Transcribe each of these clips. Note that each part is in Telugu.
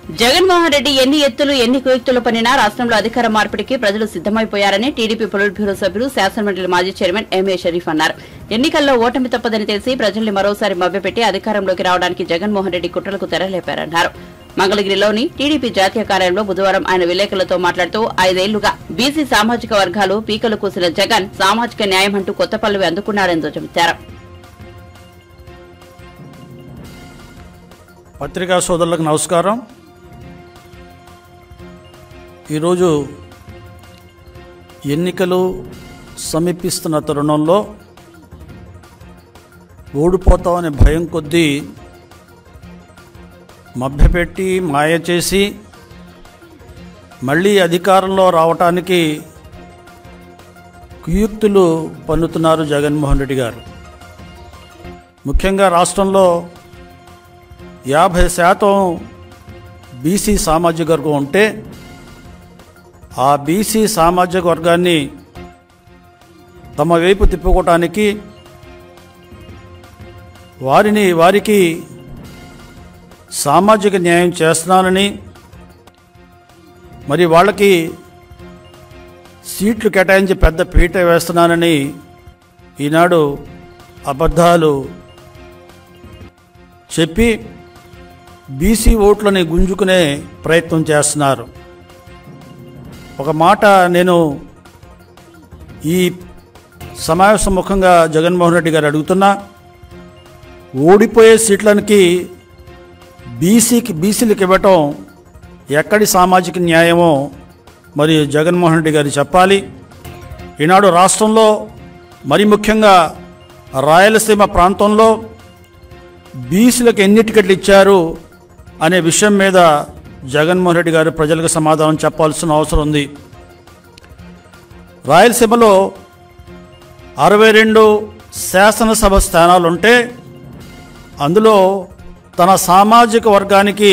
జగన్మోహన్ రెడ్డి ఎన్ని ఎత్తులు ఎన్ని కుయుక్తులు పనినా రాష్ట్రంలో అధికార మార్పిడికి ప్రజలు సిద్దమైపోయారని టీడీపీ పొలిట్ బ్యూరో సభ్యులు శాసనమండలి మాజీ చైర్మన్ ఎంఏ షరీఫ్ అన్నారు. ఎన్నికల్లో ఓటమి తప్పదని తెలిసి ప్రజల్ని మరోసారి మభ్యపెట్టి అధికారంలోకి రావడానికి జగన్మోహన్ రెడ్డి కుట్రలకు తెరలేపారన్నారు. మంగళగిరిలోని టీడీపీ జాతీయ కార్యాలయంలో బుధవారం ఆయన విలేకరులతో మాట్లాడుతూ 5 ఏళ్లుగా బీసీ సామాజిక వర్గాలు పీకలు కూసిన జగన్ సామాజిక న్యాయం అంటూ కొత్త పల్లవి అందుకున్నారని ధ్వజమెత్తారు. పత్రికా సోదరులకు నమస్కారం. ఈరోజు ఎన్నికలు సమీపిస్తున్న తరుణంలో ఓడిపోతామనే భయం కొద్దీ మభ్యపెట్టి మాయ చేసి మళ్ళీ అధికారంలో రావటానికి కుయుక్తులు పన్నుతున్నారు జగన్మోహన్ రెడ్డి గారు. ముఖ్యంగా రాష్ట్రంలో 50% బీసీ సామాజిక వర్గం ఉంటే ఆ బీసీ సామాజిక వర్గాన్ని తమ వైపు తిప్పుకోవటానికి వారికి సామాజిక న్యాయం చేస్తున్నానని, మరి వాళ్ళకి సీట్లు కేటాయించి పెద్ద పీట వేస్తున్నానని ఈనాడు అబద్ధాలు చెప్పి బీసీ ఓట్లని గుంజుకునే ప్రయత్నం చేస్తున్నారు. ఒక మాట నేను ఈ సమావేశం ముఖంగా జగన్మోహన్ రెడ్డి గారు అడుగుతున్నా, ఓడిపోయే సీట్లకి బీసీలకు ఇవ్వటం ఎక్కడి సామాజిక న్యాయమో మరి జగన్మోహన్ రెడ్డి గారు చెప్పాలి. ఈనాడు రాష్ట్రంలో మరి ముఖ్యంగా రాయలసీమ ప్రాంతంలో బీసీలకు ఎన్ని టికెట్లు ఇచ్చారు అనే విషయం మీద జగన్మోహన్ రెడ్డి గారు ప్రజలకు సమాధానం చెప్పాల్సిన అవసరం ఉంది. రాయలసీమలో 62 శాసనసభ స్థానాలుంటే అందులో తన సామాజిక వర్గానికి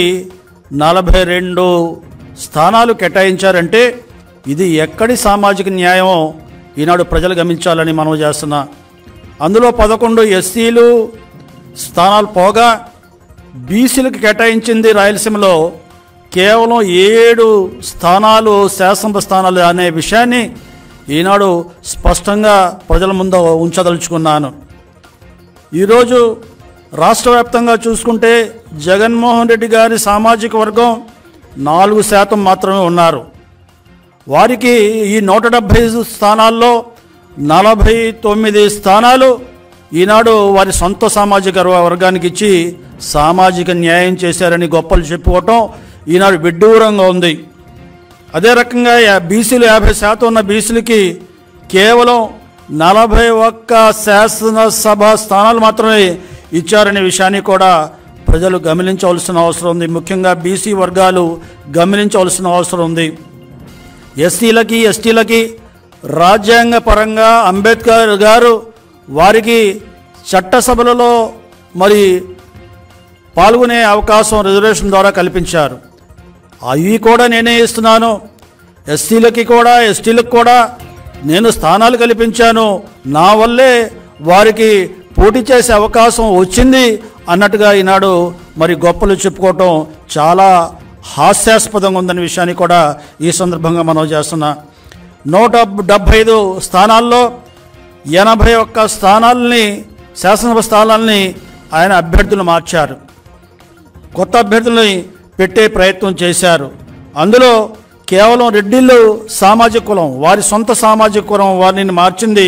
42 స్థానాలు కేటాయించారంటే ఇది ఎక్కడి సామాజిక న్యాయమో ఈనాడు ప్రజలు గమనించాలని మనం చేస్తున్నా. అందులో 11 ఎస్సీలు స్థానాలు పోగా బీసీలకు కేటాయించింది రాయలసీమలో కేవలం 7 స్థానాలు శాసనసభ స్థానాలు అనే విషయాన్ని ఈనాడు స్పష్టంగా ప్రజల ముందు ఉంచదలుచుకున్నాను. ఈరోజు రాష్ట్ర వ్యాప్తంగా చూసుకుంటే జగన్మోహన్ రెడ్డి గారి సామాజిక వర్గం 4% మాత్రమే ఉన్నారు. వారికి ఈ 175 స్థానాల్లో 49 స్థానాలు ఈనాడు వారి సొంత సామాజిక వర్గానికి ఇచ్చి సామాజిక న్యాయం చేశారని గొప్పలు చెప్పుకోవటం ఈనాడు విడ్డూరంగా ఉంది. అదే రకంగా బీసీలు 50% ఉన్న బీసీలకి కేవలం 41 శాసనసభ స్థానాలు మాత్రమే ఇచ్చారనే విషయాన్ని కూడా ప్రజలు గమనించవలసిన అవసరం ఉంది. ముఖ్యంగా బీసీ వర్గాలు గమనించవలసిన అవసరం ఉంది. ఎస్సీలకి ఎస్టీలకి రాజ్యాంగ పరంగా అంబేద్కర్ గారు వారికి చట్టసభలలో మరి పాల్గొనే అవకాశం రిజర్వేషన్ ద్వారా కల్పించారు. అవి కూడా నేనే ఇస్తున్నాను. ఎస్సీలకి కూడా ఎస్టీలకు కూడా నేను స్థానాలు కల్పించాను, నా వల్లే వారికి పోటీ చేసే అవకాశం వచ్చింది అన్నట్టుగా ఈనాడు మరి గొప్పలు చెప్పుకోవటం చాలా హాస్యాస్పదంగా ఉందనే విషయాన్ని కూడా ఈ సందర్భంగా మనం చేస్తున్నా. 175 స్థానాల్లో 81 స్థానాలని శాసనసభ స్థానాలని ఆయన అభ్యర్థులు మార్చారు, కొత్త అభ్యర్థులని పెట్టే ప్రయత్నం చేశారు. అందులో కేవలం రెడ్డిళ్ళు సామాజిక కులం, వారి సొంత సామాజిక కులం వారిని మార్చింది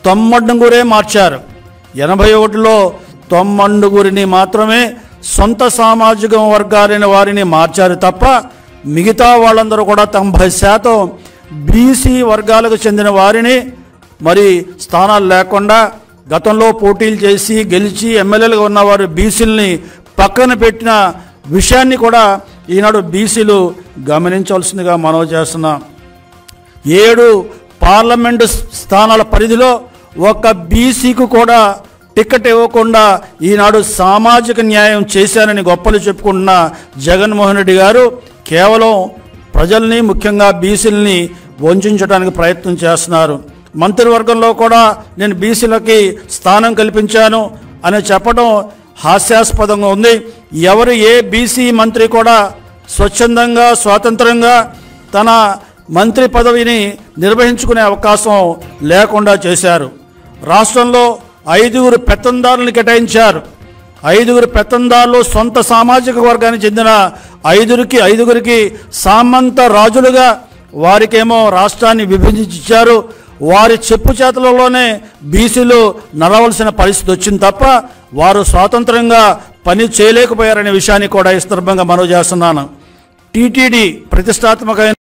99 మార్చారు. 81లో 99 మాత్రమే సొంత సామాజిక వర్గాలైన వారిని మార్చారు తప్ప మిగతా వాళ్ళందరూ కూడా 90% బీసీ వర్గాలకు చెందిన వారిని మరి స్థానాలు లేకుండా గతంలో పోటీలు చేసి గెలిచి ఎమ్మెల్యేలుగా ఉన్నవారు బీసీలని పక్కన పెట్టిన విషయాన్ని కూడా ఈనాడు బీసీలు గమనించవలసిందిగా మనవి చేస్తున్నాం. 7 పార్లమెంటు స్థానాల పరిధిలో ఒక బీసీకి కూడా టికెట్ ఇవ్వకుండా ఈనాడు సామాజిక న్యాయం చేశారని గొప్పలు చెప్పుకుంటున్న జగన్మోహన్ రెడ్డి గారు కేవలం ప్రజల్ని ముఖ్యంగా బీసీలని వంచడానికి ప్రయత్నం చేస్తున్నారు. మంత్రివర్గంలో కూడా నేను బీసీలకి స్థానం కల్పించాను అని చెప్పడం హాస్యాస్పదంగా ఉంది. ఎవరు ఏ బీసీ మంత్రి కూడా స్వచ్ఛందంగా స్వాతంత్రంగా తన మంత్రి పదవిని నిర్వహించుకునే అవకాశం లేకుండా చేశారు. రాష్ట్రంలో 5 పెత్తందారులను కేటాయించారు. 5 పెత్తందారులు సొంత సామాజిక వర్గానికి చెందిన 5 సామంత రాజులుగా వారికేమో రాష్ట్రాన్ని విభజించారు. వారి చెప్పు చేతలలోనే బీసీలు నడవలసిన పరిస్థితి వచ్చింది తప్ప వారు స్వాతంత్రంగా పని చేయలేకపోయారనే విషయాన్ని కూడా ఈ సందర్భంగా మనవి చేస్తున్నాను. టీటీడీ ప్రతిష్టాత్మకమైన